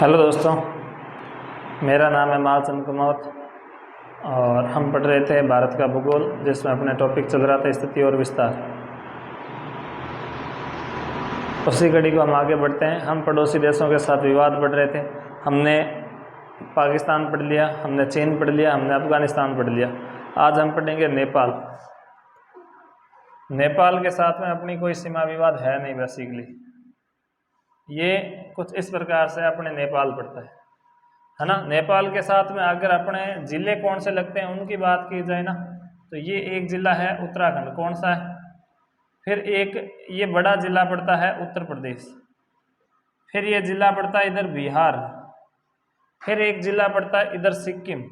Hello दोस्तों, मेरा नाम है मालचंद कुमावत और हम पढ़ रहे थे भारत का भूगोल, जिसमें अपना टॉपिक चल रहा था स्थिति और विस्तार। उसी कड़ी को हम आगे बढ़ते हैं। हम पड़ोसी देशों के साथ विवाद पढ़ रहे थे। हमने पाकिस्तान पढ़ लिया, हमने चीन पढ़ लिया, हमने अफगानिस्तान पढ़ लिया। आज हम पढ़ेंगे नेपाल। नेपाल के साथ में अपनी कोई सीमा विवाद है नहीं। बेसिकली ये कुछ इस प्रकार से अपने नेपाल पड़ता है ना। नेपाल के साथ में अगर अपने ज़िले कौन से लगते हैं उनकी बात की जाए ना, तो ये एक ज़िला है उत्तराखंड। कौन सा है? फिर एक ये बड़ा ज़िला पड़ता है उत्तर प्रदेश। फिर ये ज़िला पड़ता है इधर बिहार। फिर एक ज़िला पड़ता है इधर सिक्किम।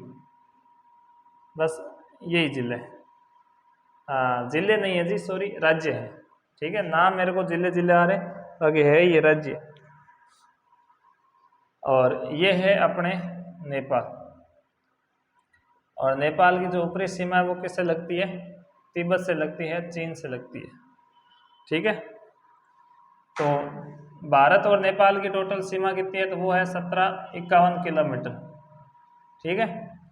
बस यही ज़िले। हाँ, ज़िले नहीं है जी, सॉरी, राज्य है। ठीक है, नाम मेरे को ज़िले ज़िले आ रहे, बाकी है ये राज्य। और ये है अपने नेपाल। और नेपाल की जो ऊपरी सीमा है वो किससे लगती है? तिब्बत से लगती है, चीन से लगती है। ठीक है, तो भारत और नेपाल की टोटल सीमा कितनी है? तो वो है 1751 किलोमीटर। ठीक है,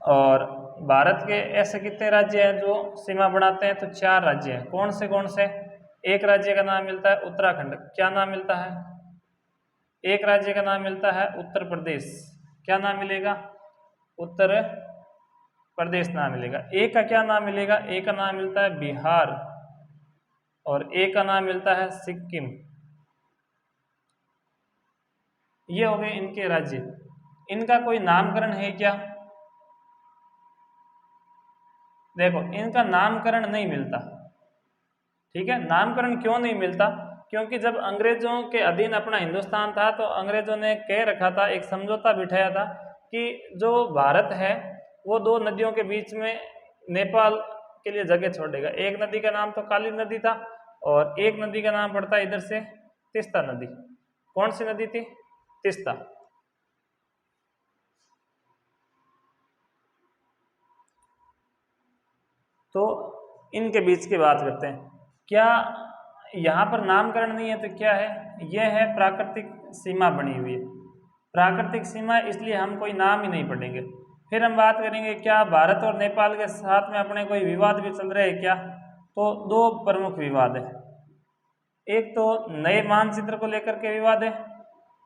और भारत के ऐसे कितने राज्य हैं जो सीमा बनाते हैं? तो 4 राज्य हैं। कौन से? एक राज्य का नाम मिलता है उत्तराखंड। क्या नाम मिलता है? एक राज्य का नाम मिलता है उत्तर प्रदेश। क्या नाम मिलेगा? उत्तर प्रदेश नाम मिलेगा। एक का क्या नाम मिलेगा? एक का नाम मिलता है बिहार और एक का नाम मिलता है सिक्किम। ये हो गए इनके राज्य। इनका कोई नामकरण है क्या? देखो, इनका नामकरण नहीं मिलता। ठीक है, नामकरण क्यों नहीं मिलता? क्योंकि जब अंग्रेजों के अधीन अपना हिंदुस्तान था तो अंग्रेजों ने कह रखा था, एक समझौता बिठाया था कि जो भारत है वो 2 नदियों के बीच में नेपाल के लिए जगह छोड़ेगा। एक नदी का नाम तो काली नदी था और एक नदी का नाम पड़ता है इधर से तीस्ता नदी। कौन सी नदी थी? तीस्ता। तो इनके बीच की बात करते हैं। क्या यहाँ पर नामकरण नहीं है तो क्या है? यह है प्राकृतिक सीमा बनी हुई है। प्राकृतिक सीमा, इसलिए हम कोई नाम ही नहीं पढ़ेंगे। फिर हम बात करेंगे क्या भारत और नेपाल के साथ में अपने कोई विवाद भी चल रहे हैं क्या? तो 2 प्रमुख विवाद है। एक तो नए मानचित्र को लेकर के विवाद है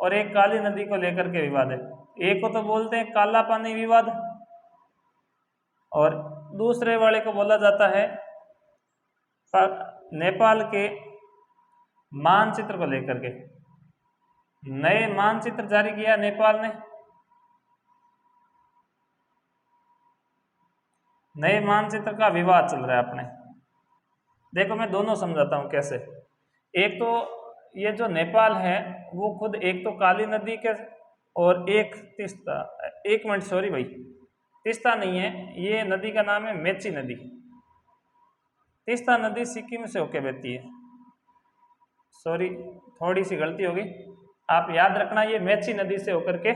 और एक काली नदी को लेकर के विवाद है। एक को तो बोलते हैं काला पानी विवाद और दूसरे वाले को बोला जाता है नेपाल के मानचित्र को लेकर के। नए मानचित्र जारी किया नेपाल ने। नए मानचित्र का विवाद चल रहा है अपने। देखो, मैं दोनों समझाता हूँ कैसे। एक तो ये जो नेपाल है वो खुद एक तो काली नदी के और एक तीस्ता, एक मिनट, सॉरी भाई, तीस्ता नहीं है, ये नदी का नाम है मेची नदी। तीस्ता नदी सिक्किम से होके बहती है। सॉरी, थोड़ी सी गलती होगी, आप याद रखना ये मेची नदी से होकर के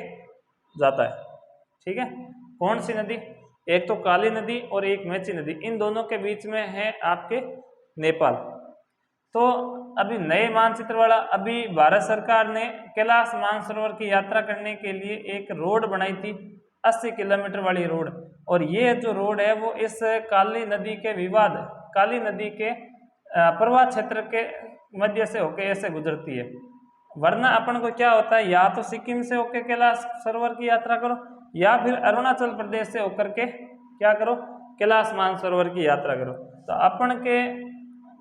जाता है। ठीक है, कौन सी नदी? एक तो काली नदी और एक मेची नदी। इन दोनों के बीच में है आपके नेपाल। तो अभी नए मानचित्र वाला, अभी भारत सरकार ने कैलाश मानसरोवर की यात्रा करने के लिए एक रोड बनाई थी, 80 किलोमीटर वाली रोड। और ये जो रोड है वो इस काली नदी के विवाद, काली नदी के प्रवाह क्षेत्र के मध्य से होके ऐसे गुजरती है। वरना अपन को क्या होता है, या तो सिक्किम से होकर कैलाश सरोवर की यात्रा करो या फिर अरुणाचल प्रदेश से होकर के क्या करो, कैलाश मानसरोवर की यात्रा करो। तो अपन के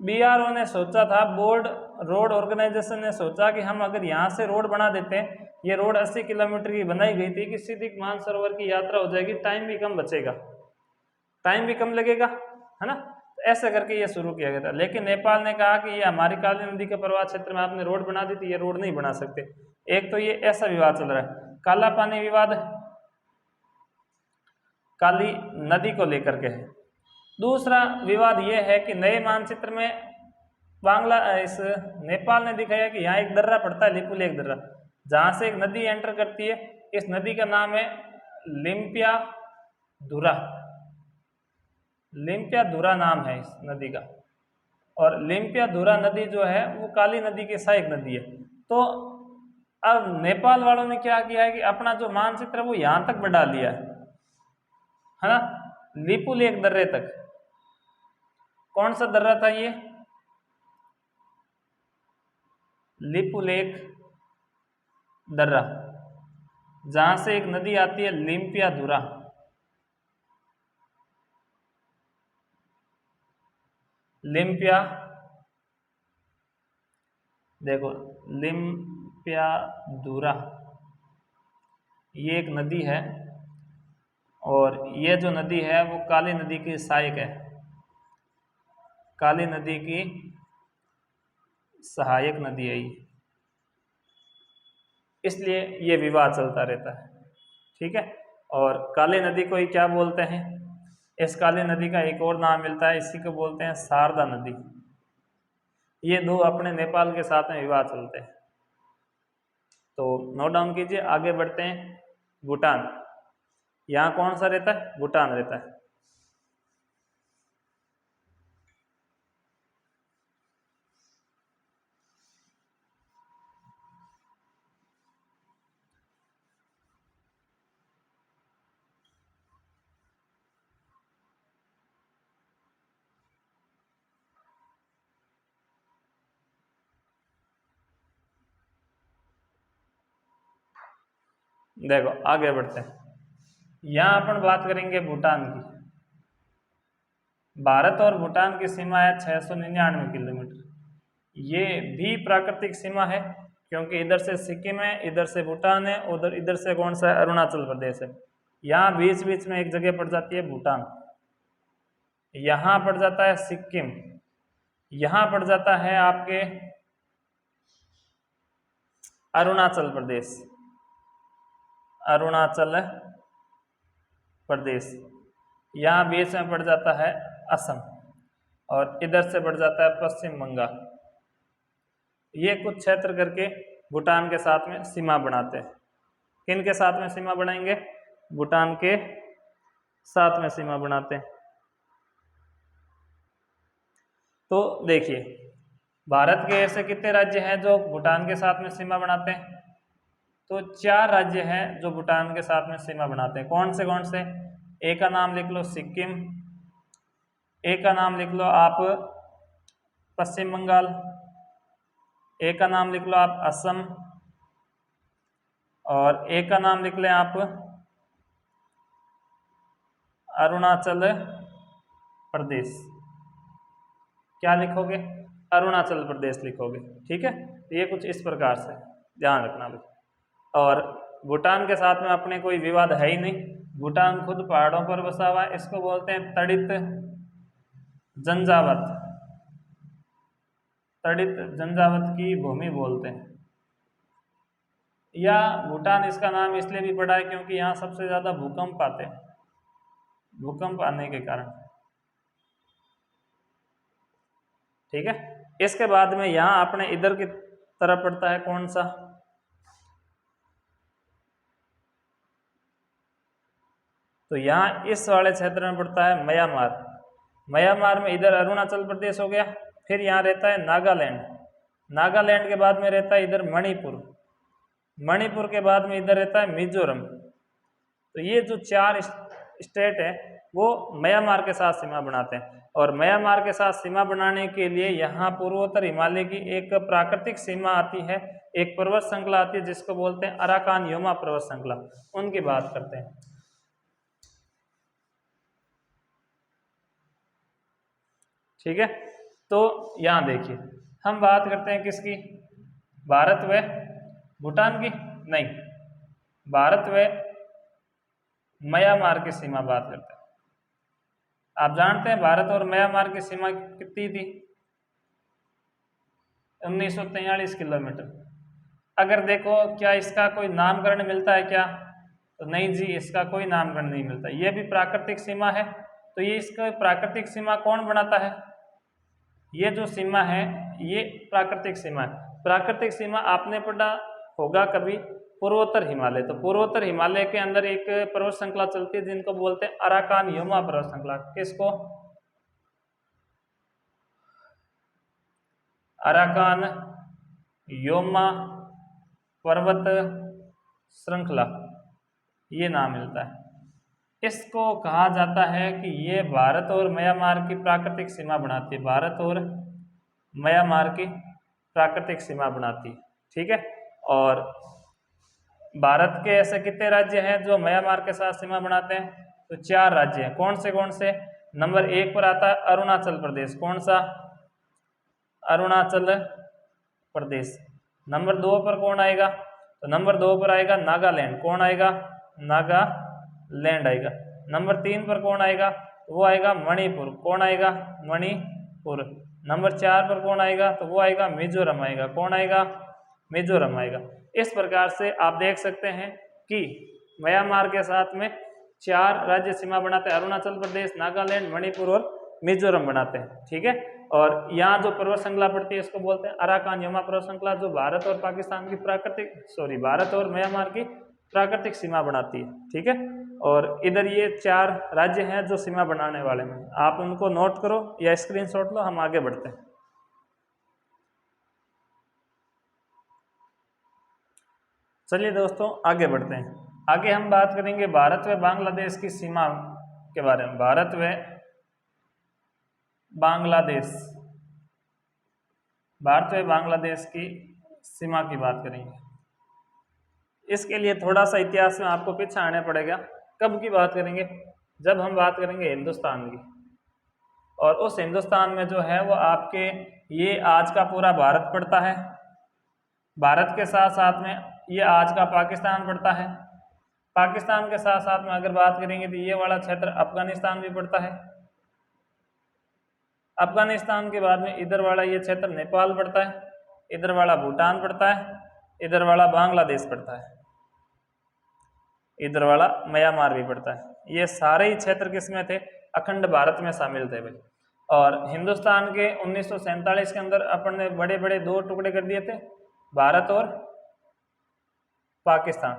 BRO ने सोचा था, बोर्ड रोड ऑर्गेनाइजेशन ने सोचा कि हम अगर यहाँ से रोड बना देते हैं, ये रोड 80 किलोमीटर की बनाई गई थी कि सीधी मानसरोवर की यात्रा हो जाएगी, टाइम भी कम बचेगा, टाइम भी कम लगेगा, है ना। तो ऐसा करके ये शुरू किया गया था। लेकिन नेपाल ने कहा कि ये हमारी काली नदी के प्रवाह क्षेत्र में आपने रोड बना दी थी, ये रोड नहीं बना सकते। एक तो ये ऐसा विवाद चल रहा है। काला पानी विवाद काली नदी को लेकर के है। दूसरा विवाद ये है कि नए मानचित्र में इस नेपाल ने दिखाया कि यहाँ एक दर्रा पड़ता है, लिपुलेख दर्रा, जहाँ से एक नदी एंटर करती है। इस नदी का नाम है लिम्पियाधुरा। लिम्पियाधुरा नाम है इस नदी का। और लिम्पियाधुरा नदी जो है वो काली नदी की सहायक नदी है। तो अब नेपाल वालों ने क्या किया है कि अपना जो मानचित्र है वो यहां तक बढ़ा लिया है ना, लिपुलेख दर्रे तक। कौन सा दर्रा था ये? लिपुलेख दर्रा, जहां से एक नदी आती है लिम्पियाधुरा। लिम्पिया, देखो लिम्पियाधुरा ये एक नदी है, और ये जो नदी है वो काली नदी की सहायक है, काली नदी की सहायक नदी है ये, इसलिए ये विवाद चलता रहता है। ठीक है, और काली नदी को ही क्या बोलते हैं? इस काली नदी का एक और नाम मिलता है, इसी को बोलते हैं शारदा नदी। ये दो अपने नेपाल के साथ में विवाद चलते हैं। तो नोट डाउन कीजिए, आगे बढ़ते हैं। भूटान, यहाँ कौन सा रहता है? भूटान रहता है। देखो आगे बढ़ते हैं, यहाँ अपन बात करेंगे भूटान की। भारत और भूटान की सीमा है 699 किलोमीटर। ये भी प्राकृतिक सीमा है, क्योंकि इधर से सिक्किम है, इधर से भूटान है, उधर इधर से कौन सा है? अरुणाचल प्रदेश है। यहाँ बीच बीच में एक जगह पड़ जाती है भूटान, यहाँ पड़ जाता है सिक्किम, यहाँ पड़ जाता है आपके अरुणाचल प्रदेश, अरुणाचल प्रदेश, यहाँ बीच में पड़ जाता है असम, और इधर से पड़ जाता है पश्चिम बंगाल। ये कुछ क्षेत्र करके भूटान के साथ में सीमा बनाते हैं। किन के साथ में सीमा बनाएंगे? भूटान के साथ में सीमा बनाते हैं। तो देखिए, भारत के ऐसे कितने राज्य हैं जो भूटान के साथ में सीमा बनाते हैं? तो 4 राज्य हैं जो भूटान के साथ में सीमा बनाते हैं। कौन से? एक का नाम लिख लो सिक्किम, एक का नाम लिख लो आप पश्चिम बंगाल, एक का नाम लिख लो आप असम, और एक का नाम लिख लें आप अरुणाचल प्रदेश। क्या लिखोगे? अरुणाचल प्रदेश लिखोगे। ठीक है, ये कुछ इस प्रकार से ध्यान रखना भाई। और भूटान के साथ में अपने कोई विवाद है ही नहीं। भूटान खुद पहाड़ों पर बसा हुआ है, इसको बोलते हैं तड़ित जंजावत, तड़ित जंजावत की भूमि बोलते हैं। या भूटान इसका नाम इसलिए भी पड़ा है क्योंकि यहाँ सबसे ज्यादा भूकंप आते हैं, भूकंप आने के कारण। ठीक है, इसके बाद में यहाँ अपने इधर की तरफ पड़ता है कौन सा? तो यहाँ इस वाले क्षेत्र में पड़ता है म्यांमार। म्यांमार में इधर अरुणाचल प्रदेश हो गया, फिर यहाँ रहता है नागालैंड, नागालैंड के बाद में रहता है इधर मणिपुर, मणिपुर के बाद में इधर रहता है मिजोरम। तो ये जो 4 स्टेट है वो म्यांमार के साथ सीमा बनाते हैं। और म्यांमार के साथ सीमा बनाने के लिए यहाँ पूर्वोत्तर हिमालय की एक प्राकृतिक सीमा आती है, एक पर्वत श्रृंखला आती है जिसको बोलते हैं अराकान योमा पर्वत श्रृंखला। उनकी बात करते हैं। ठीक है, तो यहाँ देखिए, हम बात करते हैं किसकी? भारत व भूटान की नहीं, भारत व म्यांमार की सीमा बात करते हैं। आप जानते हैं भारत और म्यांमार की सीमा कितनी थी? 1943 किलोमीटर। अगर देखो क्या इसका कोई नामकरण मिलता है क्या? तो नहीं जी, इसका कोई नामकरण नहीं मिलता। ये भी प्राकृतिक सीमा है। तो ये इसका प्राकृतिक सीमा कौन बनाता है? ये जो सीमा है ये प्राकृतिक सीमा है। प्राकृतिक सीमा आपने पढ़ा होगा कभी, पूर्वोत्तर हिमालय। तो पूर्वोत्तर हिमालय के अंदर एक पर्वत श्रृंखला चलती है जिनको बोलते हैं अराकान योमा पर्वत श्रृंखला। किसको? अराकान योमा पर्वत श्रृंखला, ये नाम मिलता है। इसको कहा जाता है कि ये भारत और म्यांमार की प्राकृतिक सीमा बनाती है, भारत और म्यांमार की प्राकृतिक सीमा बनाती है, ठीक है। और भारत के ऐसे कितने राज्य हैं जो म्यांमार के साथ सीमा बनाते हैं? तो 4 राज्य हैं। कौन से? नंबर 1 पर आता है अरुणाचल प्रदेश। कौन सा? अरुणाचल प्रदेश। नंबर 2 पर कौन आएगा? तो नंबर 2 पर आएगा नागालैंड। कौन आएगा? नागालैंड आएगा। नंबर 3 पर कौन आएगा? वो आएगा मणिपुर। कौन आएगा? मणिपुर। नंबर 4 पर कौन आएगा? तो वो आएगा मिजोरम आएगा। कौन आएगा? मिजोरम आएगा। इस प्रकार से आप देख सकते हैं कि म्यांमार के साथ में 4 राज्य सीमा बनाते हैं, अरुणाचल प्रदेश, नागालैंड, मणिपुर और मिजोरम बनाते हैं, ठीक है। और यहाँ जो पर्वत श्रृंखला पड़ती है इसको बोलते हैं अराकान यमा पर्वत श्रृंखला, जो भारत और पाकिस्तान की भारत और म्यांमार की प्राकृतिक सीमा बनाती है, ठीक है। और इधर ये 4 राज्य हैं जो सीमा बनाने वाले हैं, आप उनको नोट करो या स्क्रीनशॉट लो, हम आगे बढ़ते हैं। चलिए दोस्तों आगे बढ़ते हैं। आगे हम बात करेंगे भारत व बांग्लादेश की सीमा के बारे में। भारत व बांग्लादेश, भारत व बांग्लादेश की सीमा की बात करेंगे। इसके लिए थोड़ा सा इतिहास में आपको पीछे आना पड़ेगा। कब की बात करेंगे? जब हम बात करेंगे हिंदुस्तान की। और उस हिंदुस्तान में जो है वो आपके ये आज का पूरा भारत पड़ता है, भारत के साथ साथ में ये आज का पाकिस्तान पड़ता है, पाकिस्तान के साथ साथ में अगर बात करेंगे तो ये वाला क्षेत्र अफगानिस्तान भी पड़ता है, अफगानिस्तान के बाद में इधर वाला ये क्षेत्र नेपाल पड़ता है, इधर वाला भूटान पड़ता है, इधर वाला बांग्लादेश पड़ता है, इधर वाला म्यांमार भी पड़ता है। ये सारे ही क्षेत्र किसमें थे? अखंड भारत में शामिल थे भाई। और हिंदुस्तान के 1947 के अंदर अपन ने बड़े बड़े 2 टुकड़े कर दिए थे, भारत और पाकिस्तान।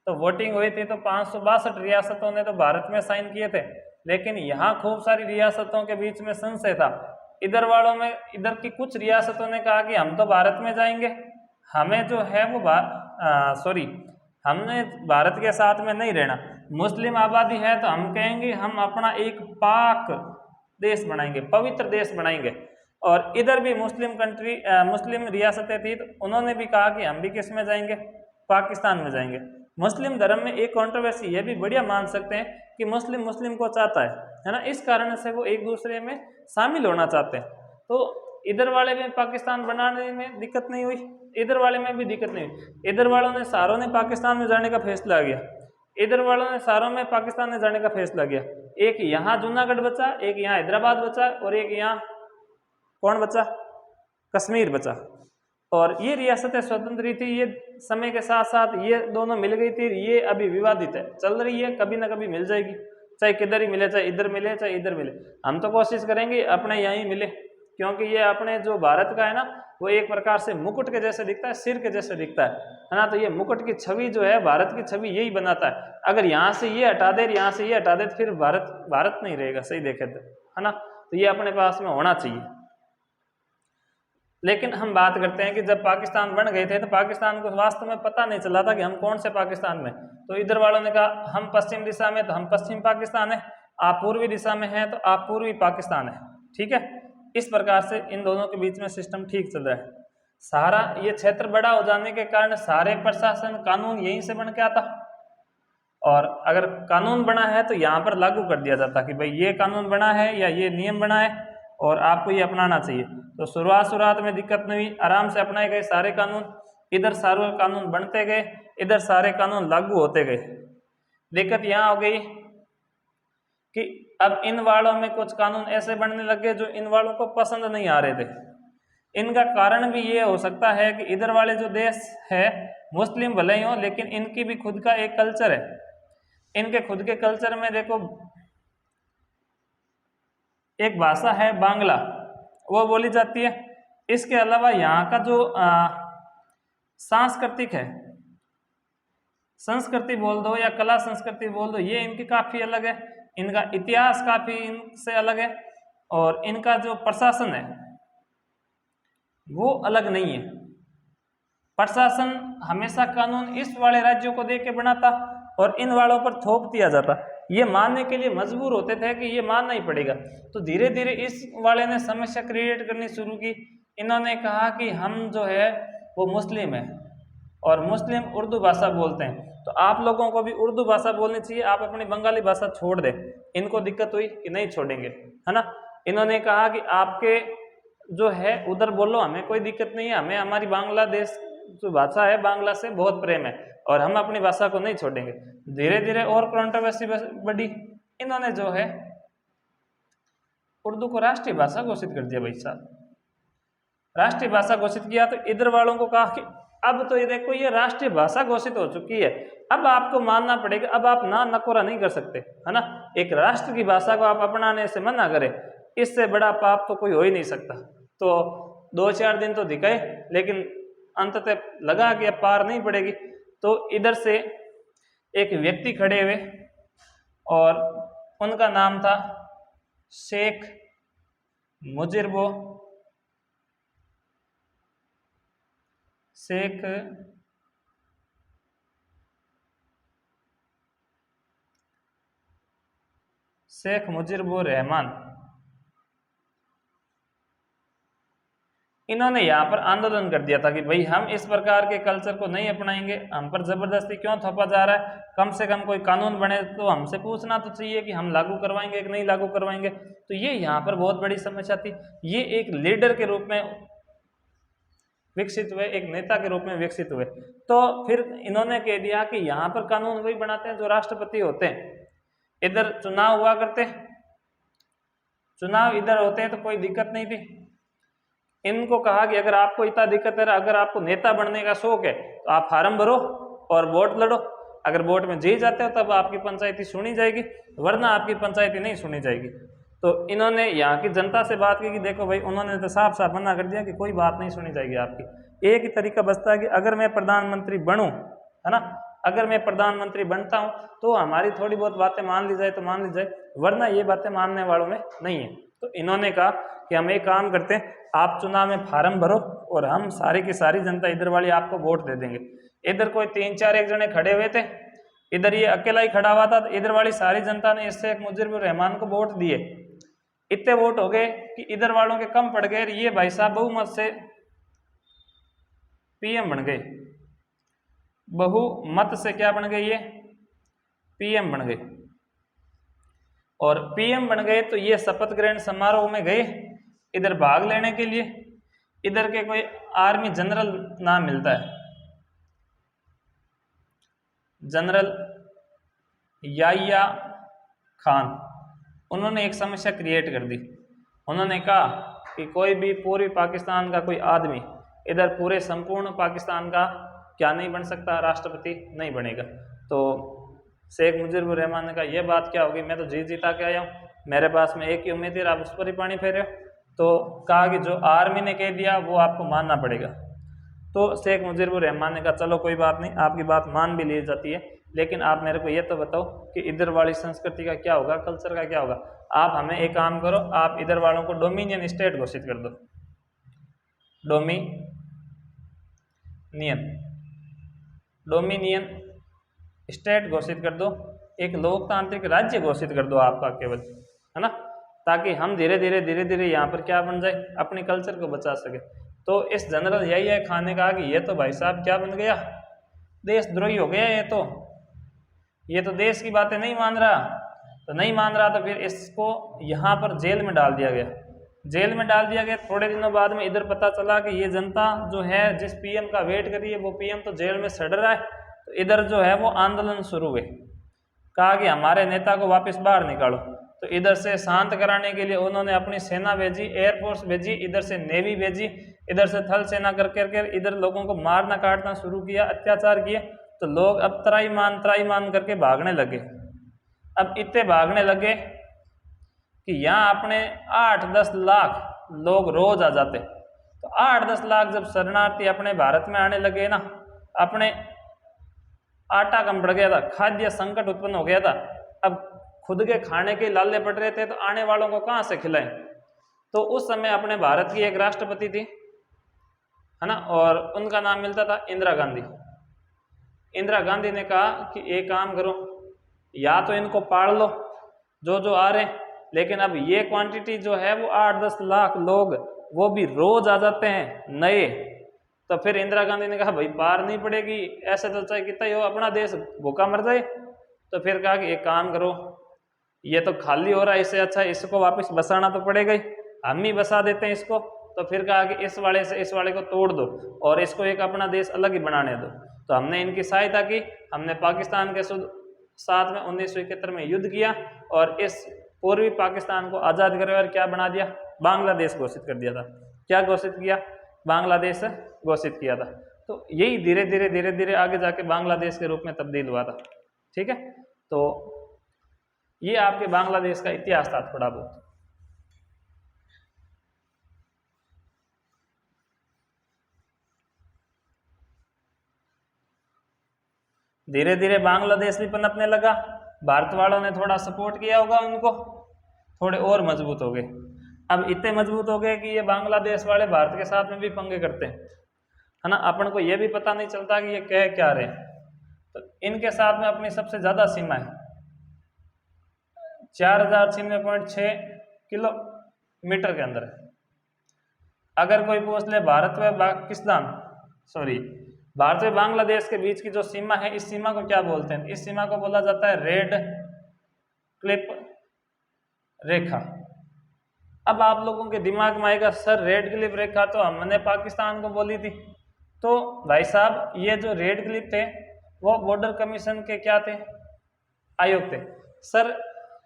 तो वोटिंग हुई थी तो 562 रियासतों ने तो भारत में साइन किए थे, लेकिन यहाँ खूब सारी रियासतों के बीच में संशय था। इधर वालों में, इधर की कुछ रियासतों ने कहा कि हम तो भारत में जाएंगे, हमें जो है वो हमने भारत के साथ में नहीं रहना। मुस्लिम आबादी है तो हम कहेंगे हम अपना एक पाक देश बनाएंगे, पवित्र देश बनाएंगे। और इधर भी मुस्लिम रियासतें थी तो उन्होंने भी कहा कि हम भी किस में जाएंगे? पाकिस्तान में जाएंगे। मुस्लिम धर्म में एक कंट्रोवर्सी ये भी बढ़िया मान सकते हैं कि मुस्लिम को चाहता है ना, इस कारण से वो एक दूसरे में शामिल होना चाहते हैं। तो इधर वाले में पाकिस्तान बनाने में दिक्कत नहीं हुई, इधर वाले में भी दिक्कत नहीं हुई। इधर वालों ने सारों ने पाकिस्तान में जाने का फैसला किया, इधर वालों ने सारों में पाकिस्तान में जाने का फैसला किया। एक यहाँ जूनागढ़ बचा, एक यहाँ हैदराबाद बचा और एक यहाँ कौन बचा? कश्मीर बचा। और ये रियासतें स्वतंत्र थी, ये समय के साथ साथ ये दोनों मिल गई थी। ये अभी विवादित है, चल रही है, कभी ना कभी मिल जाएगी, चाहे किधर ही मिले, चाहे इधर मिले चाहे इधर मिले। हम तो कोशिश करेंगे अपने यहाँ ही मिले, क्योंकि ये अपने जो भारत का है ना वो एक प्रकार से मुकुट के जैसे दिखता है, सिर के जैसे दिखता है ना। तो ये मुकुट की छवि जो है, भारत की छवि यही बनाता है। अगर यहाँ से ये हटा दे, यहाँ से ये हटा दे, तो फिर भारत नहीं रहेगा, सही देखे तो, है ना। तो ये अपने पास में होना चाहिए। लेकिन हम बात करते हैं कि जब पाकिस्तान बन गए थे तो पाकिस्तान को वास्तव में पता नहीं चला था कि हम कौन से पाकिस्तान में। तो इधर वालों ने कहा हम पश्चिम दिशा में तो हम पश्चिम पाकिस्तान है, आप पूर्वी दिशा में हैं तो आप पूर्वी पाकिस्तान है, ठीक है। इस प्रकार से इन दोनों के बीच में सिस्टम ठीक चल रहा है। सारा ये क्षेत्र बड़ा हो जाने के कारण सारे प्रशासन कानून यहीं से बन के आता, और अगर कानून बना है तो यहाँ पर लागू कर दिया जाता कि भाई ये कानून बना है या ये नियम बना है और आपको ये अपनाना चाहिए। तो शुरुआत में दिक्कत नहीं हुई, आराम से अपनाए गए सारे कानून, इधर सारे कानून बनते गए, इधर सारे कानून लागू होते गए। दिक्कत यहाँ हो गई कि अब इन वालों में कुछ कानून ऐसे बनने लगे जो इन वालों को पसंद नहीं आ रहे थे। इनका कारण भी ये हो सकता है कि इधर वाले जो देश है मुस्लिम भले ही हो, लेकिन इनकी भी खुद का एक कल्चर है। इनके खुद के कल्चर में देखो एक भाषा है बांग्ला, वो बोली जाती है। इसके अलावा यहाँ का जो सांस्कृतिक है, संस्कृति बोल दो या कला संस्कृति बोल दो, ये इनकी काफ़ी अलग है। इनका इतिहास काफ़ी इनसे अलग है, और इनका जो प्रशासन है वो अलग नहीं है। प्रशासन हमेशा कानून इस वाले राज्यों को दे के बनाता और इन वालों पर थोप दिया जाता। ये मानने के लिए मजबूर होते थे कि ये मानना ही पड़ेगा। तो धीरे धीरे इस वाले ने समस्या क्रिएट करनी शुरू की। इन्होंने कहा कि हम जो है वो मुस्लिम है और मुस्लिम उर्दू भाषा बोलते हैं, तो आप लोगों को भी उर्दू भाषा बोलनी चाहिए, आप अपनी बंगाली भाषा छोड़ दें। इनको दिक्कत हुई कि नहीं छोड़ेंगे, है ना। इन्होंने कहा कि आपके जो है उधर बोलो, हमें कोई दिक्कत नहीं है, हमें हमारी बांग्लादेश जो भाषा है बांग्ला से बहुत प्रेम है और हम अपनी भाषा को नहीं छोड़ेंगे। धीरे धीरे और कंट्रोवर्सी बढ़ी। इन्होंने जो है उर्दू को राष्ट्रीय भाषा घोषित कर दिया। भाई साहब राष्ट्रीय भाषा घोषित किया तो इधर वालों को कहा कि अब तो ये देखो ये राष्ट्रीय भाषा घोषित हो चुकी है, अब आपको मानना पड़ेगा, अब आप ना नकोरा नहीं कर सकते, है ना। एक राष्ट्र की भाषा को आप अपनाने से मना करें, इससे बड़ा पाप तो कोई हो ही नहीं सकता। तो 2-4 दिन तो दिखाए, लेकिन अंततः लगा कि अब पार नहीं पड़ेगी। तो इधर से एक व्यक्ति खड़े हुए और उनका नाम था शेख मुजीबो रहमान। इन्होंने यहाँ पर आंदोलन कर दिया था कि भाई हम इस प्रकार के कल्चर को नहीं अपनाएंगे, हम पर जबरदस्ती क्यों थोपा जा रहा है, कम से कम कोई कानून बने तो हमसे पूछना तो चाहिए कि हम लागू करवाएंगे कि नहीं लागू करवाएंगे। तो ये यहाँ पर बहुत बड़ी समस्या थी। ये एक लीडर के रूप में विकसित हुए, एक नेता के रूप में विकसित हुए। तो फिर इन्होंने कह दिया कि यहाँ पर कानून वही बनाते हैं जो राष्ट्रपति होते हैं। इधर चुनाव हुआ करते, चुनाव इधर होते हैं तो कोई दिक्कत नहीं थी। इनको कहा कि अगर आपको इतना दिक्कत है, अगर आपको नेता बनने का शौक है तो आप फार्म भरो और वोट लड़ो, अगर वोट में जीत जाते हो तब आपकी पंचायती सुनी जाएगी, वरना आपकी पंचायती नहीं सुनी जाएगी। तो इन्होंने यहाँ की जनता से बात की कि देखो भाई, उन्होंने तो साफ साफ मना कर दिया कि कोई बात नहीं सुनी जाएगी आपकी। एक ही तरीका बचता है कि अगर मैं प्रधानमंत्री बनूं, है ना, अगर मैं प्रधानमंत्री बनता हूं तो हमारी थोड़ी बहुत बातें मान ली जाए तो मान ली जाए, वरना ये बातें मानने वालों में नहीं है। तो इन्होंने कहा कि हम एक काम करते हैं, आप चुनाव में फार्म भरो और हम सारी की सारी जनता इधर वाली आपको वोट दे देंगे। इधर कोई 3-4 एक जने खड़े हुए थे, इधर ये अकेला ही खड़ा हुआ था, तो इधर वाली सारी जनता ने इससे शेख मुजीबुर रहमान को वोट दिए। इतने वोट हो गए कि इधर वालों के कम पड़ गए, ये भाई साहब बहुमत से पीएम बन गए। बहुमत से क्या बन गए, ये पीएम बन गए। और पीएम बन गए तो ये शपथ ग्रहण समारोह में गए इधर भाग लेने के लिए। इधर के कोई आर्मी जनरल नाम मिलता है, जनरल याह्या खान, उन्होंने एक समस्या क्रिएट कर दी। उन्होंने कहा कि कोई भी पूर्वी पाकिस्तान का कोई आदमी इधर पूरे संपूर्ण पाकिस्तान का क्या नहीं बन सकता, राष्ट्रपति नहीं बनेगा। तो शेख मुजीबुर रहमान ने कहा यह बात क्या होगी, मैं तो जीत जीता के आया हूँ, मेरे पास में एक ही उम्मीद है, आप उस पर ही पानी फेरे हो। तो कहा कि जो आर्मी ने कह दिया वो आपको मानना पड़ेगा। तो शेख मुजीबुर रहमान ने कहा चलो कोई बात नहीं, आपकी बात मान भी ली जाती है, लेकिन आप मेरे को ये तो बताओ कि इधर वाली संस्कृति का क्या होगा, कल्चर का क्या होगा। आप हमें एक काम करो, आप इधर वालों को डोमिनियन स्टेट घोषित कर दो, डोमिनियन स्टेट घोषित कर दो, एक लोकतांत्रिक राज्य घोषित कर दो आपका केवल, है ना, ताकि हम धीरे धीरे यहाँ पर क्या बन जाए, अपने कल्चर को बचा सके। तो इस जनरल याह्या खान ने कहा कि ये तो भाई साहब क्या बन गया, देशद्रोही हो गया, ये तो देश की बातें नहीं मान रहा। तो नहीं मान रहा तो फिर इसको यहाँ पर जेल में डाल दिया गया, जेल में डाल दिया गया। थोड़े दिनों बाद में इधर पता चला कि ये जनता जो है जिस पीएम का वेट कर रही है वो पीएम तो जेल में सड़ रहा है। तो इधर जो है वो आंदोलन शुरू हुए, कहा कि हमारे नेता को वापस बाहर निकालो। तो इधर से शांत कराने के लिए उन्होंने अपनी सेना भेजी, एयरफोर्स भेजी, इधर से नेवी भेजी, इधर से थल सेना कर इधर लोगों को मारना काटना शुरू किया, अत्याचार किए। तो लोग अब त्राईमान करके भागने लगे। अब इतने भागने लगे कि यहाँ अपने 8-10 लाख लोग रोज आ जाते। तो 8-10 लाख जब शरणार्थी अपने भारत में आने लगे ना, अपने आटा कम पड़ गया था, खाद्य संकट उत्पन्न हो गया था। अब खुद के खाने के लाले पड़ रहे थे, तो आने वालों को कहाँ से खिलाएं। तो उस समय अपने भारत की एक राष्ट्रपति थी, है ना, और उनका नाम मिलता था इंदिरा गांधी। इंदिरा गांधी ने कहा कि एक काम करो, या तो इनको पाड़ लो जो जो आ रहे हैं, लेकिन अब ये क्वांटिटी जो है वो 8-10 लाख लोग वो भी रोज आ जाते हैं नए। तो फिर इंदिरा गांधी ने कहा भाई पार नहीं पड़ेगी, ऐसे तो चाहे कितना ही हो अपना देश भूखा मर जाए। तो फिर कहा कि एक काम करो, ये तो खाली हो रहा है, इससे अच्छा इसको वापस बसाना तो पड़ेगा ही, हम ही बसा देते हैं इसको। तो फिर कहा कि इस वाले से इस वाले को तोड़ दो और इसको एक अपना देश अलग ही बनाने दो। तो हमने इनकी सहायता की, हमने पाकिस्तान के साथ में 1971 में युद्ध किया और इस पूर्वी पाकिस्तान को आज़ाद करके और क्या बना दिया, बांग्लादेश घोषित कर दिया था। क्या घोषित किया, बांग्लादेश घोषित किया था। तो यही धीरे धीरे धीरे धीरे आगे जाके बांग्लादेश के रूप में तब्दील हुआ था। ठीक है, तो ये आपके बांग्लादेश का इतिहास था थोड़ा बहुत। धीरे धीरे बांग्लादेश भी पनपने लगा, भारत वालों ने थोड़ा सपोर्ट किया होगा उनको, थोड़े और मजबूत हो गए। अब इतने मजबूत हो गए कि ये बांग्लादेश वाले भारत के साथ में भी पंगे करते हैं, है ना। अपन को ये भी पता नहीं चलता कि ये कह क्या रहे हैं। तो इनके साथ में अपनी सबसे ज़्यादा सीमा है, 4096.6 किलोमीटर के अंदर है। अगर कोई पूछ ले भारत व पाकिस्तान, सॉरी, भारत व बांग्लादेश के बीच की जो सीमा है, इस सीमा को क्या बोलते हैं, इस सीमा को बोला जाता है रेड क्लिप रेखा। अब आप लोगों के दिमाग में आएगा सर रेड क्लिप रेखा तो हमने पाकिस्तान को बोली थी। तो भाई साहब ये जो रेड क्लिप थे वो बॉर्डर कमीशन के क्या थे, आयोग थे। सर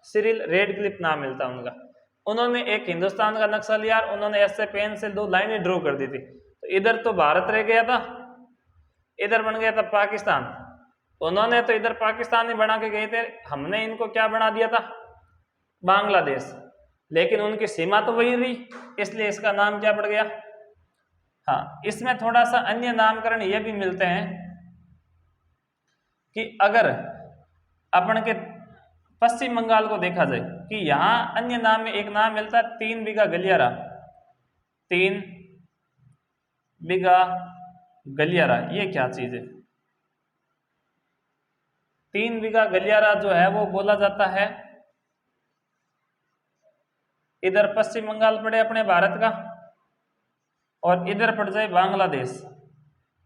सिरिल रेड क्लिप नाम मिलता उनका। उन्होंने एक हिंदुस्तान का नक्शा लिया और उन्होंने ऐसे पेन से 2 लाइनें ड्रॉ कर दी थी। तो इधर तो भारत रह गया था, इधर बन गया था पाकिस्तान। उन्होंने तो इधर पाकिस्तान ही बना के गए थे, हमने इनको क्या बना दिया था, बांग्लादेश। लेकिन उनकी सीमा तो वही रही, इसलिए इसका नाम क्या पड़ गया। हाँ, इसमें थोड़ा सा अन्य नामकरण ये भी मिलते हैं कि अगर अपन के पश्चिम बंगाल को देखा जाए कि यहाँ अन्य नाम में एक नाम मिलता है 3 बीघा गलियारा। 3 बीघा गलियारा ये क्या चीज है, 3 बीघा गलियारा जो है वो बोला जाता है, इधर पश्चिम बंगाल पड़े अपने भारत का और इधर पड़ जाए बांग्लादेश।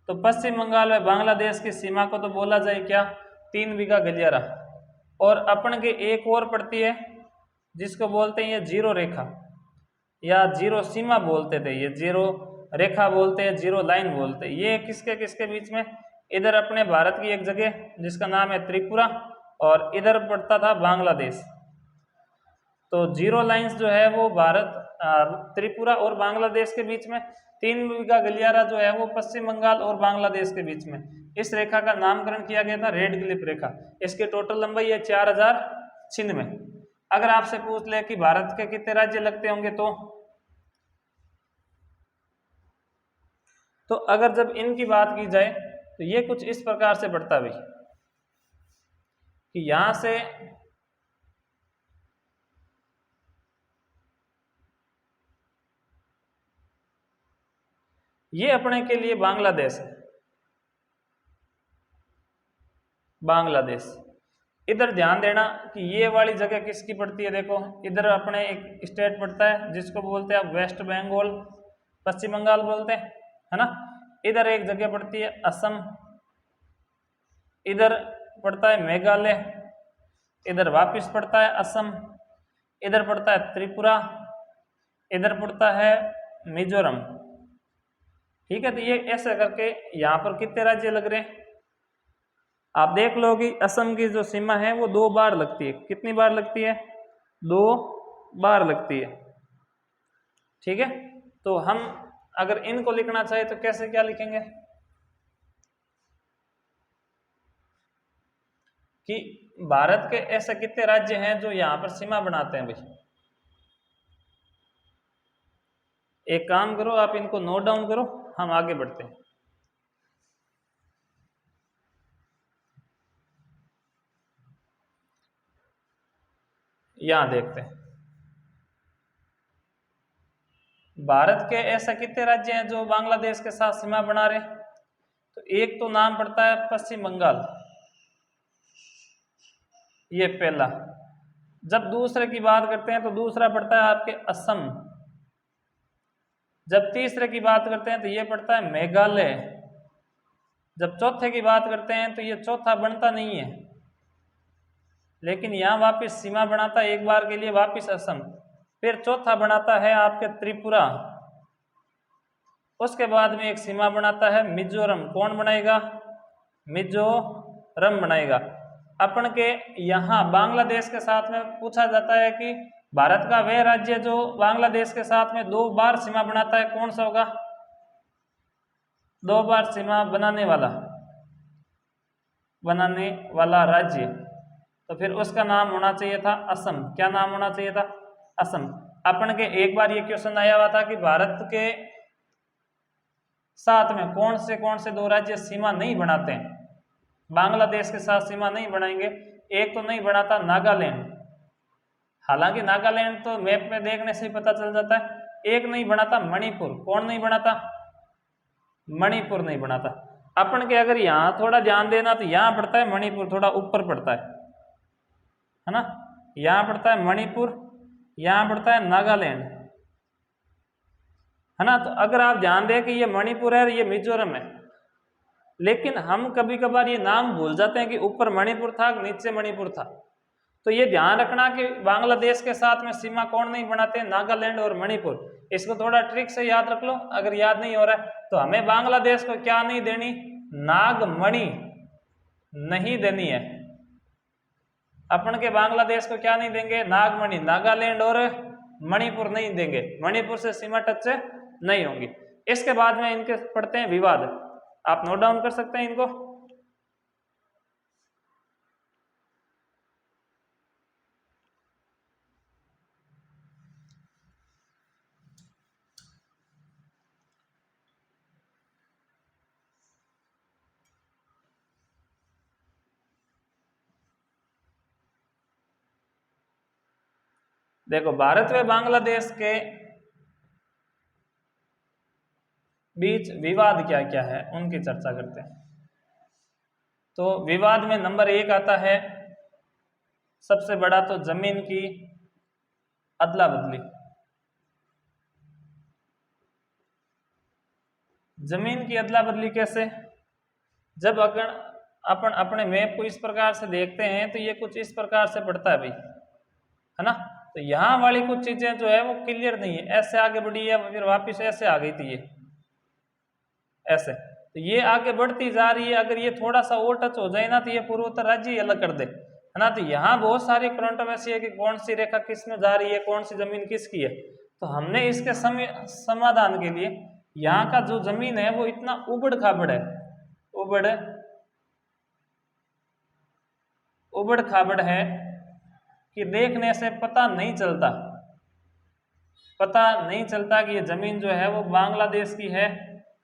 तो पश्चिम बंगाल में बांग्लादेश की सीमा को तो बोला जाए क्या, 3 बीघा गलियारा। और अपन के एक और पड़ती है जिसको बोलते हैं ये जीरो रेखा या जीरो सीमा बोलते थे, ये जीरो रेखा बोलते हैं, जीरो लाइन बोलते हैं। ये किसके किसके बीच में, इधर अपने भारत की एक जगह जिसका नाम है त्रिपुरा और इधर पड़ता था बांग्लादेश। तो जीरो लाइंस जो है वो भारत त्रिपुरा और बांग्लादेश के बीच में, 3 बीघा गलियारा जो है वो पश्चिम बंगाल और बांग्लादेश के बीच में। इस रेखा का नामकरण किया गया था रेड क्लिप रेखा। इसकी टोटल लंबाई है 4096। अगर आपसे पूछ ले कि भारत के कितने राज्य लगते होंगे तो अगर जब इनकी बात की जाए तो ये कुछ इस प्रकार से बढ़ता भी कि यहां से ये अपने के लिए बांग्लादेश है, बांग्लादेश। इधर ध्यान देना कि ये वाली जगह किसकी पड़ती है, देखो इधर अपने एक स्टेट पड़ता है जिसको बोलते हैं वेस्ट बंगाल, पश्चिम बंगाल बोलते हैं, है ना। इधर एक जगह पड़ती है असम, इधर पड़ता है मेघालय, इधर वापिस पड़ता है असम, इधर पड़ता है त्रिपुरा, इधर पड़ता है मिजोरम। ठीक है, तो ये ऐसे करके यहाँ पर कितने राज्य लग रहे हैं आप देख लो कि असम की जो सीमा है वो 2 बार लगती है। कितनी बार लगती है, 2 बार लगती है। ठीक है, तो हम अगर इनको लिखना चाहे तो कैसे क्या लिखेंगे कि भारत के ऐसे कितने राज्य हैं जो यहाँ पर सीमा बनाते हैं भाई। एक काम करो आप इनको नोट डाउन करो, हम आगे बढ़ते हैं। यहां देखते हैं, भारत के ऐसे कितने राज्य हैं जो बांग्लादेश के साथ सीमा बना रहे? तो एक तो नाम पड़ता है पश्चिम बंगाल, ये पहला। जब दूसरे की बात करते हैं तो दूसरा पड़ता है आपके असम। जब तीसरे की बात करते हैं तो ये पड़ता है मेघालय। जब चौथे की बात करते हैं तो ये चौथा बनता नहीं है, लेकिन यहाँ वापस सीमा बनाता है एक बार के लिए वापस असम। फिर चौथा बनाता है आपके त्रिपुरा। उसके बाद में एक सीमा बनाता है मिजोरम। कौन बनाएगा? मिजोरम बनाएगा। अपन के यहाँ बांग्लादेश के साथ में पूछा जाता है कि भारत का वह राज्य जो बांग्लादेश के साथ में 2 बार सीमा बनाता है कौन सा होगा? 2 बार सीमा बनाने वाला राज्य। तो फिर उसका नाम होना चाहिए था असम। क्या नाम होना चाहिए था? असम। अपन के एक बार ये क्वेश्चन आया हुआ था कि भारत के साथ में कौन से 2 राज्य सीमा नहीं बनाते हैं, बांग्लादेश के साथ सीमा नहीं बनाएंगे। एक तो नहीं बनाता नागालैंड, हालांकि नागालैंड तो मैप में देखने से ही पता चल जाता है। एक नहीं बनाता मणिपुर। कौन नहीं बनाता? मणिपुर नहीं बनाता। अपन के अगर यहाँ थोड़ा ध्यान देना तो यहाँ पड़ता है मणिपुर, थोड़ा ऊपर पड़ता है ना। यहाँ पड़ता है मणिपुर, यहाँ पड़ता है नागालैंड, है ना। तो अगर आप ध्यान दें कि ये मणिपुर है और ये मिजोरम है, लेकिन हम कभी कभार ये नाम भूल जाते हैं कि ऊपर मणिपुर था नीचे मणिपुर था। तो ये ध्यान रखना कि बांग्लादेश के साथ में सीमा कौन नहीं बनाते? नागालैंड और मणिपुर। इसको थोड़ा ट्रिक से याद रख लो। अगर याद नहीं हो रहा है तो हमें बांग्लादेश को क्या नहीं देनी? नागमणि नहीं देनी है। अपन के बांग्लादेश को क्या नहीं देंगे? नागमणि। नागालैंड और मणिपुर नहीं देंगे, मणिपुर से सीमा टच नहीं होंगी। इसके बाद में इनके पढ़ते हैं विवाद। आप नोट डाउन कर सकते हैं इनको। देखो, भारत व बांग्लादेश के बीच विवाद क्या क्या है उनकी चर्चा करते हैं। तो विवाद में नंबर 1 आता है सबसे बड़ा, तो जमीन की अदला बदली। जमीन की अदला बदली कैसे? जब अगर अपन अपने मैप को इस प्रकार से देखते हैं तो ये कुछ इस प्रकार से पड़ता है भाई, है ना। तो यहाँ वाली कुछ चीजें जो है वो क्लियर नहीं है, ऐसे आगे बढ़ी है फिर वापिस ऐसे आ गई थी, ये ऐसे। तो ये आगे बढ़ती जा रही है। अगर ये थोड़ा सा और टच हो जाए ना तो ये पूर्वोत्तर राज्य ही अलग कर दे, है ना। तो यहाँ बहुत सारी कंट्रोवर्सी है कि कौन सी रेखा किस में जा रही है, कौन सी जमीन किसकी है। तो हमने इसके समाधान के लिए यहाँ का जो जमीन है वो इतना उबड़ खाबड़ है, उबड़ खाबड़ है कि देखने से पता नहीं चलता कि ये जमीन जो है वो बांग्लादेश की है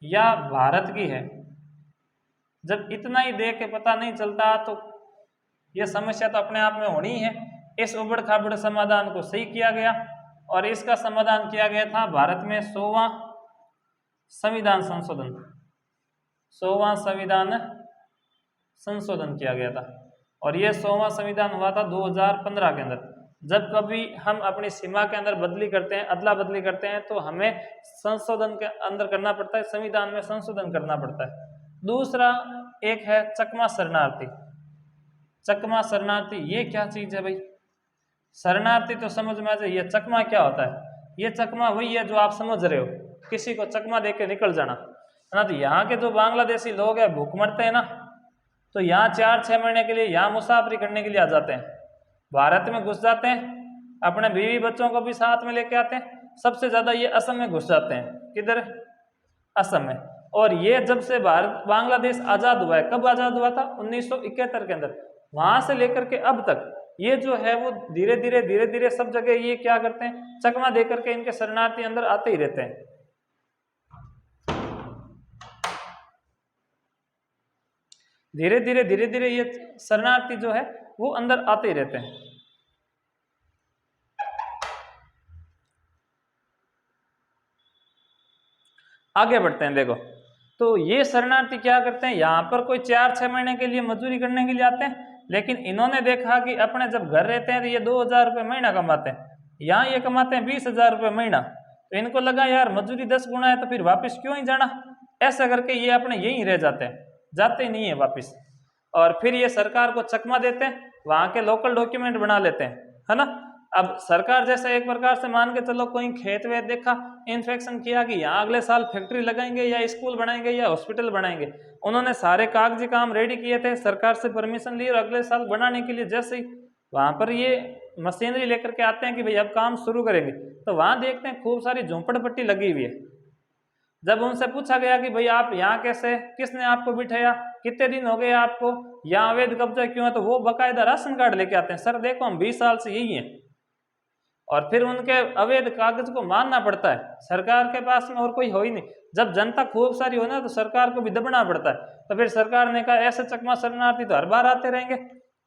या भारत की है। जब इतना ही देख के पता नहीं चलता तो ये समस्या तो अपने आप में होनी है। इस उबड़ खाबड़ समाधान को सही किया गया और इसका समाधान किया गया था भारत में 100वां संविधान संशोधन। 100वां संविधान संशोधन किया गया था और ये 100वां संविधान हुआ था 2015 के अंदर। जब कभी हम अपनी सीमा के अंदर बदली करते हैं, अदला बदली करते हैं, तो हमें संशोधन के अंदर करना पड़ता है, संविधान में संशोधन करना पड़ता है। दूसरा एक है चकमा शरणार्थी। चकमा शरणार्थी ये क्या चीज है भाई? शरणार्थी तो समझ में आ जाए, ये चकमा क्या होता है? ये चकमा वही है जो आप समझ रहे हो, किसी को चकमा दे के निकल जाना, है ना। तो यहाँ के जो बांग्लादेशी लोग हैं भूख मरते हैं ना, तो यहाँ 4-6 महीने के लिए यहाँ मुसाफरी करने के लिए आ जाते हैं, भारत में घुस जाते हैं, अपने बीवी बच्चों को भी साथ में लेके आते हैं। सबसे ज्यादा ये असम में घुस जाते हैं। किधर? असम में। और ये जब से भारत बांग्लादेश आजाद हुआ है, कब आजाद हुआ था? 1971 के अंदर। वहां से लेकर के अब तक ये जो है वो धीरे धीरे सब जगह ये क्या करते हैं, चकमा दे करके इनके शरणार्थी अंदर आते ही रहते हैं। धीरे धीरे ये शरणार्थी जो है वो अंदर आते ही रहते हैं। आगे बढ़ते हैं। देखो, तो ये शरणार्थी क्या करते हैं, यहाँ पर कोई 4-6 महीने के लिए मजदूरी करने के लिए आते हैं, लेकिन इन्होंने देखा कि अपने जब घर रहते हैं तो ये 2,000 रुपये महीना कमाते हैं, यहाँ ये कमाते हैं 20,000 रुपये महीना, तो इनको लगा यार मजदूरी 10 गुना है तो फिर वापस क्यों ही जाना, ऐसा करके ये अपने यहीं रह जाते हैं, जाते ही नहीं है वापस। और फिर ये सरकार को चकमा देते हैं, वहाँ के लोकल डॉक्यूमेंट बना लेते हैं, है ना। अब सरकार जैसा एक प्रकार से मान के चलो, कोई खेत वेत देखा, इन्फेक्शन किया कि यहाँ अगले साल फैक्ट्री लगाएंगे या स्कूल बनाएंगे या हॉस्पिटल बनाएंगे, उन्होंने सारे कागजी काम रेडी किए थे, सरकार से परमिशन ली, और अगले साल बनाने के लिए जैसे ही वहाँ पर ये मशीनरी लेकर के आते हैं कि भाई अब काम शुरू करेंगे, तो वहाँ देखते हैं खूब सारी झोंपड़पट्टी लगी हुई है। जब उनसे पूछा गया कि भाई आप यहाँ कैसे, किसने आपको बिठाया, कितने दिन हो गए आपको, यहाँ अवैध कब्जा क्यों है, तो वो बाकायदा राशन कार्ड लेके आते हैं, सर देखो हम 20 साल से यही हैं। और फिर उनके अवैध कागज को मानना पड़ता है, सरकार के पास में और कोई हो ही नहीं, जब जनता खूब सारी हो ना तो सरकार को भी दबना पड़ता है। तो फिर सरकार ने कहा ऐसे चकमा शरणार्थी तो हर बार आते रहेंगे।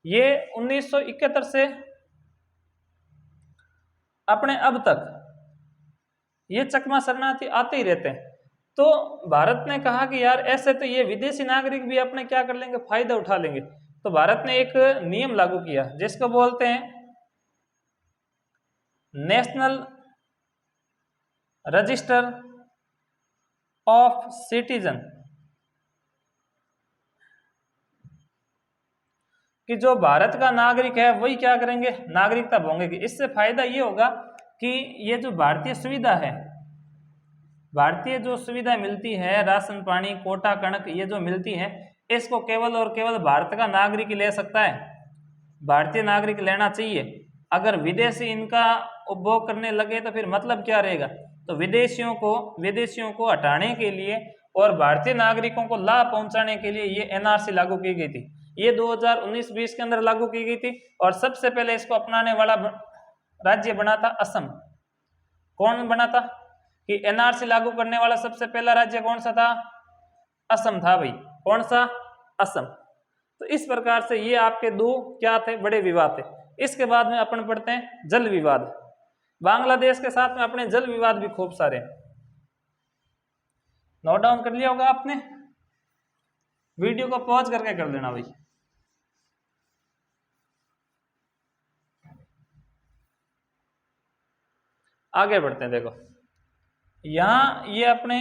ये 1971 से अपने अब तक ये चकमा शरणार्थी आते ही रहते हैं। तो भारत ने कहा कि यार ऐसे तो ये विदेशी नागरिक भी अपने क्या कर लेंगे, फायदा उठा लेंगे। तो भारत ने एक नियम लागू किया जिसको बोलते हैं नेशनल रजिस्टर ऑफ सिटीजन, कि जो भारत का नागरिक है वही क्या करेंगे, नागरिकता मांगेंगे। इससे फायदा ये होगा कि ये जो भारतीय सुविधा है, भारतीय जो सुविधा मिलती है, राशन पानी कोटा कणक ये जो मिलती है, इसको केवल और केवल भारत का नागरिक ही ले सकता है, भारतीय नागरिक लेना चाहिए। अगर विदेशी इनका उपभोग करने लगे तो फिर मतलब क्या रहेगा। तो विदेशियों को हटाने के लिए और भारतीय नागरिकों को लाभ पहुंचाने के लिए ये एनआरसी लागू की गई थी। ये 2019-20 के अंदर लागू की गई थी और सबसे पहले इसको अपनाने वाला राज्य बना था असम। कौन बना था कि एनआरसी लागू करने वाला सबसे पहला राज्य कौन सा था, असम था भाई। कौन सा, असम। तो इस प्रकार से ये आपके दो क्या थे, बड़े विवाद थे। इसके बाद में अपन पढ़ते हैं जल विवाद। बांग्लादेश के साथ में अपने जल विवाद भी खूब सारे, नोट डाउन कर लिया होगा आपने, वीडियो को पॉज करके कर देना भाई। आगे बढ़ते हैं। देखो यहां ये अपने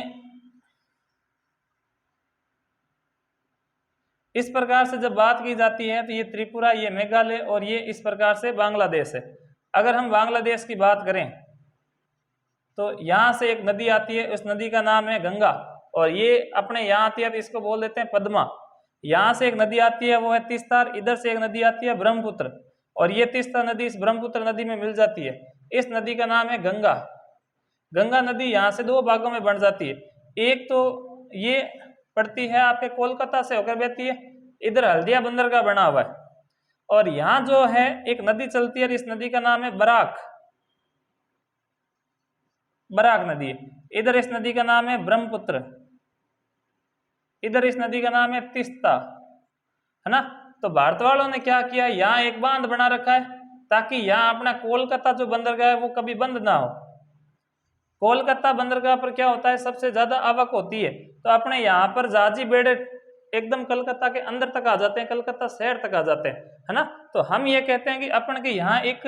इस प्रकार से जब बात की जाती है तो ये त्रिपुरा, ये मेघालय और ये इस प्रकार से बांग्लादेश है। अगर हम बांग्लादेश की बात करें तो यहाँ से एक नदी आती है, उस नदी का नाम है गंगा, और ये अपने यहाँ आती है तो इसको बोल देते हैं पद्मा। यहाँ से एक नदी आती है वो है तीस्तार, इधर से एक नदी आती है ब्रह्मपुत्र, और ये तीस्ता नदी इस ब्रह्मपुत्र नदी में मिल जाती है। इस नदी का नाम है गंगा। गंगा नदी यहाँ से दो भागों में बन जाती है। एक तो ये पड़ती है आपके कोलकाता से होकर बहती है, इधर हल्दिया बंदरगाह बना हुआ है, और यहाँ जो है एक नदी चलती है, इस नदी का नाम है बराक नदी। इधर इस नदी का नाम है ब्रह्मपुत्र, इधर इस नदी का नाम है तीस्ता, है ना। तो भारत वालों ने क्या किया, यहाँ एक बांध बना रखा है ताकि यहाँ अपना कोलकाता जो बंदरगाह है वो कभी बंद ना हो। कोलकाता बंदरगाह पर क्या होता है, सबसे ज्यादा आवक होती है, तो अपने यहाँ पर जहाजी बेड़े एकदम कलकत्ता के अंदर तक आ जाते हैं, कलकत्ता शहर तक आ जाते हैं, है ना। तो हम ये कहते हैं कि अपन के यहाँ एक,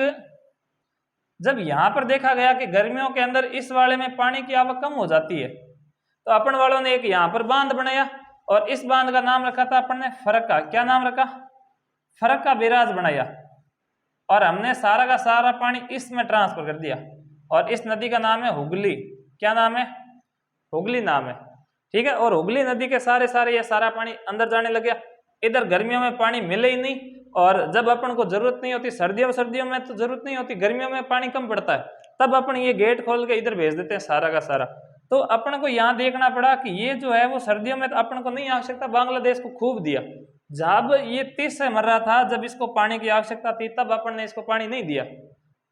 जब यहाँ पर देखा गया कि गर्मियों के अंदर इस वाले में पानी की आवक कम हो जाती है, तो अपन वालों ने एक यहाँ पर बांध बनाया, और इस बांध का नाम रखा था अपन ने फरक्का। क्या नाम रखा, फरक्का बैराज बनाया, और हमने सारा का सारा पानी इसमें ट्रांसफर कर दिया, और इस नदी का नाम है हुगली। क्या नाम है, हुगली नाम है, ठीक है। और हुगली नदी के सारे ये सारा पानी अंदर जाने लग गया। इधर गर्मियों में पानी मिले ही नहीं, और जब अपन को जरूरत नहीं होती, सर्दियों में तो जरूरत नहीं होती, गर्मियों में पानी कम पड़ता है, तब अपन ये गेट खोल के इधर भेज देते हैं सारा का सारा। तो अपन को यहाँ देखना पड़ा कि ये जो है वो सर्दियों में तो अपन को नहीं आवश्यकता, बांग्लादेश को खूब दिया। जब ये 30 से मर रहा था, जब इसको पानी की आवश्यकता थी, तब अपन ने इसको पानी नहीं दिया,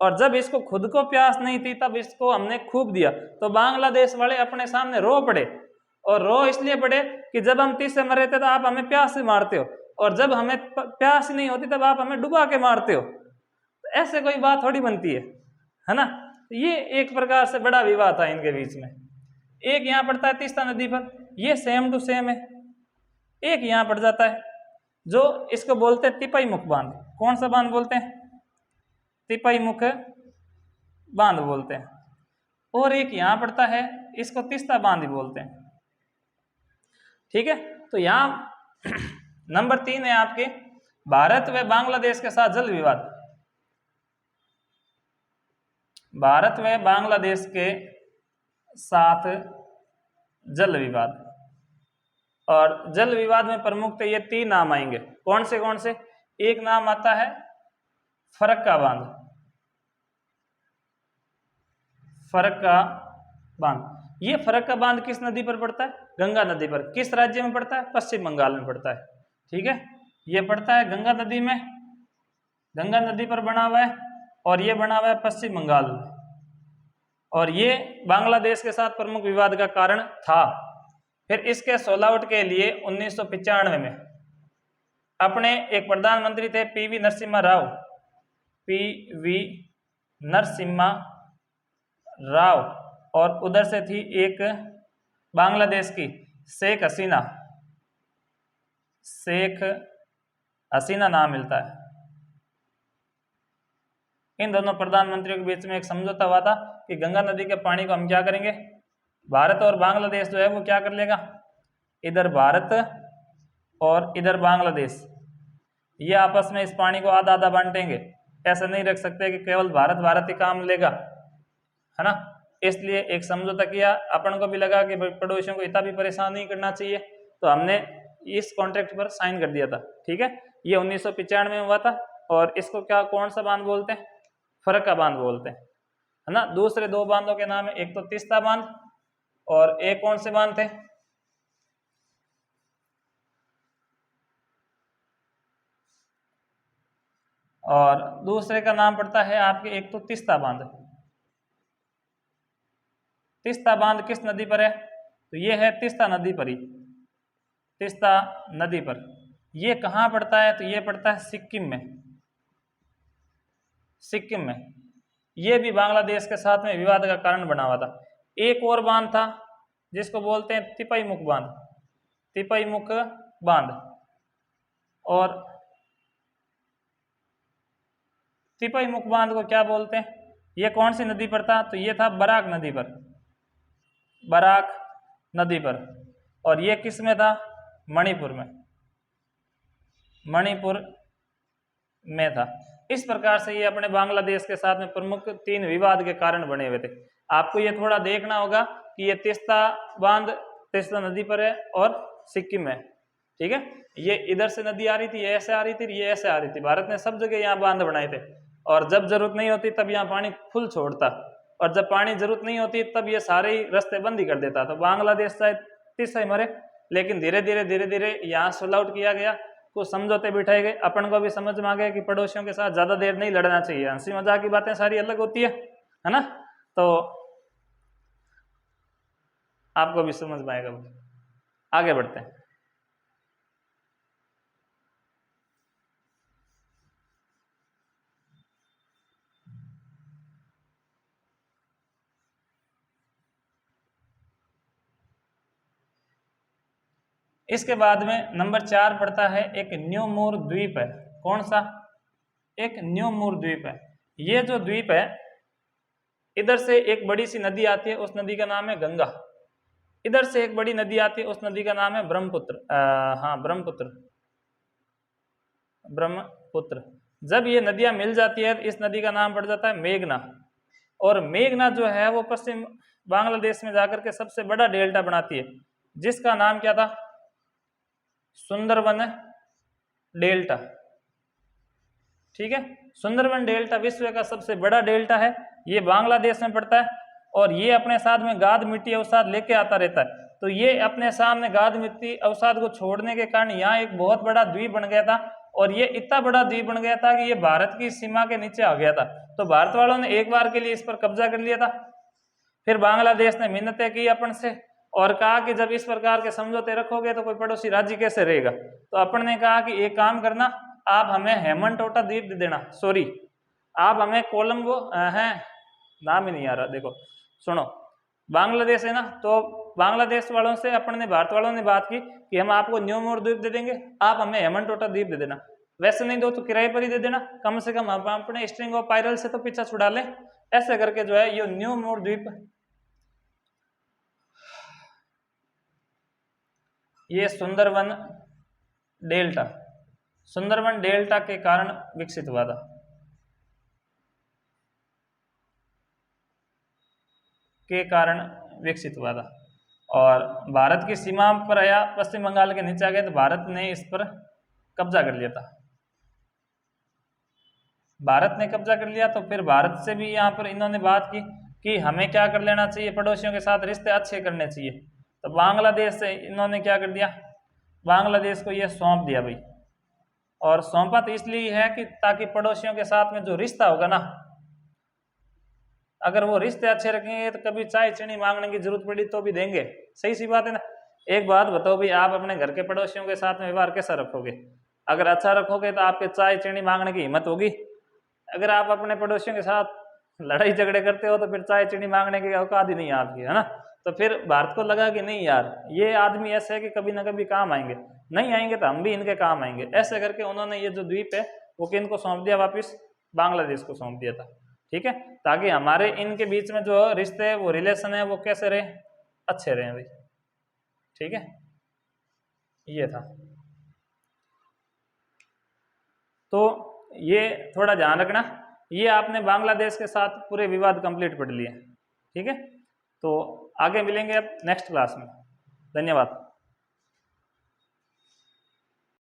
और जब इसको खुद को प्यास नहीं थी तब इसको हमने खूब दिया। तो बांग्लादेश वाले अपने सामने रो पड़े, और रो इसलिए पड़े कि जब हम 30 से मर रहे थे तो आप हमें प्यास से मारते हो, और जब हमें प्यास नहीं होती तब आप हमें डुबा के मारते हो। तो ऐसे कोई बात थोड़ी बनती है ना। ये एक प्रकार से बड़ा विवाद था इनके बीच में। एक यहाँ पड़ता है तीस्ता नदी पर, ये सेम टू सेम है, एक यहाँ पड़ जाता है, जो इसको बोलते हैं तिपाई मुख बांध। कौन सा बांध बोलते हैं? तिपाई मुख बांध बोलते हैं। और एक यहाँ पड़ता है, इसको तीस्ता बांध ही बोलते हैं। ठीक है, तो यहाँ नंबर 3 है आपके भारत व बांग्लादेश के साथ जल विवाद। भारत व बांग्लादेश के साथ जल विवाद, और जल विवाद में प्रमुख तो ये 3 नाम आएंगे। कौन से? एक नाम आता है फरक्का बांध। फरक्का बांध, ये फरक्का बांध किस नदी पर पड़ता है? गंगा नदी पर। किस राज्य में पड़ता है? पश्चिम बंगाल में पड़ता है। ठीक है, ये पड़ता है गंगा नदी में, गंगा नदी पर बना हुआ है, और ये बना हुआ है पश्चिम बंगाल में, और ये बांग्लादेश के साथ प्रमुख विवाद का कारण था। फिर इसके सोल आउट के लिए 1995 में अपने एक प्रधानमंत्री थे पीवी नरसिम्हा राव, पीवी नरसिम्हा राव, और उधर से थी एक बांग्लादेश की शेख हसीना, शेख हसीना नाम मिलता है। इन दोनों प्रधानमंत्रियों के बीच में एक समझौता हुआ था कि गंगा नदी के पानी को हम क्या करेंगे, भारत और बांग्लादेश जो है वो क्या कर लेगा, इधर भारत और इधर बांग्लादेश, ये आपस में इस पानी को आधा आधा बांटेंगे। ऐसा नहीं रख सकते कि केवल भारत भारत ही काम लेगा, है ना। इसलिए एक समझौता किया, अपन को भी लगा कि पड़ोसियों को इतना भी परेशान नहीं करना चाहिए, तो हमने इस कॉन्ट्रैक्ट पर साइन कर दिया था। ठीक है, ये 1995 में हुआ था, और इसको क्या कौन सा बांध बोलते हैं? फरक्का बांध बोलते हैं, है ना। दूसरे 2 बांधों के नाम है, एक तो तीस्ता बांध, और एक कौन से बांध थे? और दूसरे का नाम पड़ता है आपके, एक तो तीस्ता बांध। तीस्ता बांध किस नदी पर है? तो ये है तीस्ता नदी पर ही, तीस्ता नदी पर। ये कहाँ पड़ता है? तो ये पड़ता है सिक्किम में, सिक्किम में। ये भी बांग्लादेश के साथ में विवाद का कारण बना हुआ था। एक और बांध था जिसको बोलते हैं तिपाई मुख बांध, तिपाई मुख बांध। और तिपाई मुख बांध को क्या बोलते हैं? ये कौन सी नदी पर था? तो ये था बराक नदी पर, बराक नदी पर। और ये किस में था? मणिपुर में, मणिपुर में था। इस प्रकार से ये अपने बांग्लादेश के साथ में प्रमुख 3 विवाद के कारण बने हुए थे। आपको ये थोड़ा देखना होगा कि ये तीस्ता बांध तीस्ता नदी पर है और सिक्किम में। ठीक है, ये इधर से नदी आ रही थी, ये ऐसे आ रही थी, ये ऐसे आ रही थी। भारत ने सब जगह यहाँ बांध बनाए थे, और जब जरूरत नहीं होती तब यहाँ पानी फुल छोड़ता, और जब पानी जरूरत नहीं होती तब ये सारे ही रास्ते बंद ही कर देता। तो बांग्लादेश शायद तीसरे मरे, लेकिन धीरे धीरे यहाँ सोल आउट किया गया, कुछ समझौते बिठाए गए। अपन को भी समझ में आ गया कि पड़ोसियों के साथ ज्यादा देर नहीं लड़ना चाहिए। हंसी मजाक की बातें सारी अलग होती है ना। तो आपको भी समझ में आएगा। आगे बढ़ते हैं। इसके बाद में नंबर 4 पड़ता है एक न्यूमूर द्वीप है। कौन सा? एक न्यूमूर द्वीप है। ये जो द्वीप है, इधर से एक बड़ी सी नदी आती है, उस नदी का नाम है गंगा। इधर से एक बड़ी नदी आती है, उस नदी का नाम है ब्रह्मपुत्र। हाँ, ब्रह्मपुत्र, ब्रह्मपुत्र। जब ये नदियां मिल जाती है तो इस नदी का नाम पड़ जाता है मेघना। और मेघना जो है वो पश्चिम बांग्लादेश में जाकर के सबसे बड़ा डेल्टा बनाती है, जिसका नाम क्या था? सुंदरवन डेल्टा। ठीक है, सुंदरवन डेल्टा विश्व का सबसे बड़ा डेल्टा है। ये बांग्लादेश में पड़ता है, और ये अपने साथ में गाद मिट्टी अवसाद लेके आता रहता है। तो ये अपने सामने गाद मिट्टी अवसाद को छोड़ने के कारण यहाँ एक बहुत बड़ा द्वीप बन गया था, और ये इतना बड़ा द्वीप बन गया था कि ये भारत की सीमा के नीचे आ गया था। तो भारत वालों ने एक बार के लिए इस पर कब्जा कर लिया था। फिर बांग्लादेश ने मिन्नतें की अपन से, और कहा कि जब इस प्रकार के समझौते रखोगे तो कोई पड़ोसी राज्य कैसे रहेगा। तो अपन ने कहा कि एक काम करना, आप हमें हेमनटोटा द्वीप दे देना, सॉरी आप हमें कोलंबो है, नाम ही नहीं आ रहा, देखो सुनो, बांग्लादेश है ना, तो बांग्लादेश वालों से अपन ने, भारत वालों ने बात की कि हम आपको न्यूमोर द्वीप दे देंगे, आप हमें हेमनटोटा द्वीप दे देना, वैसे नहीं दो तो किराए पर ही दे देना, कम से कम हम अपने स्ट्रिंग ऑफ पायरल से तो पीछा छुड़ा लें। ऐसे करके जो है ये न्यूमोर द्वीप, ये सुंदरवन डेल्टा, सुंदरवन डेल्टा के कारण विकसित हुआ था। के कारण विकसित हुआ था और भारत की सीमा पर आया, पश्चिम बंगाल के नीचे आ गया, तो भारत ने इस पर कब्जा कर लिया था। भारत ने कब्जा कर लिया तो फिर भारत से भी यहाँ पर इन्होंने बात की कि हमें क्या कर लेना चाहिए, पड़ोसियों के साथ रिश्ते अच्छे करने चाहिए। तो बांग्लादेश से इन्होंने क्या कर दिया, बांग्लादेश को ये सौंप दिया भाई। और सौंपा तो इसलिए है कि ताकि पड़ोसियों के साथ में जो रिश्ता होगा ना, अगर वो रिश्ते अच्छे रखेंगे तो कभी चाय चीनी मांगने की जरूरत पड़ी तो भी देंगे। सही सी बात है ना। एक बात बताओ भाई, आप अपने घर के पड़ोसियों के साथ में व्यवहार कैसा रखोगे? अगर अच्छा रखोगे तो आपके चाय चीनी मांगने की हिम्मत होगी। अगर आप अपने पड़ोसियों के साथ लड़ाई झगड़े करते हो तो फिर चाय चीनी मांगने की औकात ही नहीं है आपकी, है ना। तो फिर भारत को लगा कि नहीं यार, ये आदमी ऐसे है कि कभी ना कभी काम आएंगे, नहीं आएंगे तो हम भी इनके काम आएंगे। ऐसे करके उन्होंने ये जो द्वीप है वो किन को सौंप दिया, वापिस बांग्लादेश को सौंप दिया था। ठीक है, ताकि हमारे इनके बीच में जो रिश्ते है, वो रिलेशन है, वो कैसे रहे, अच्छे रहे भाई। ठीक है, ये था। तो ये थोड़ा ध्यान रखना, ये आपने बांग्लादेश के साथ पूरे विवाद कंप्लीट पढ़ लिए। ठीक है, तो आगे मिलेंगे अब नेक्स्ट क्लास में। धन्यवाद।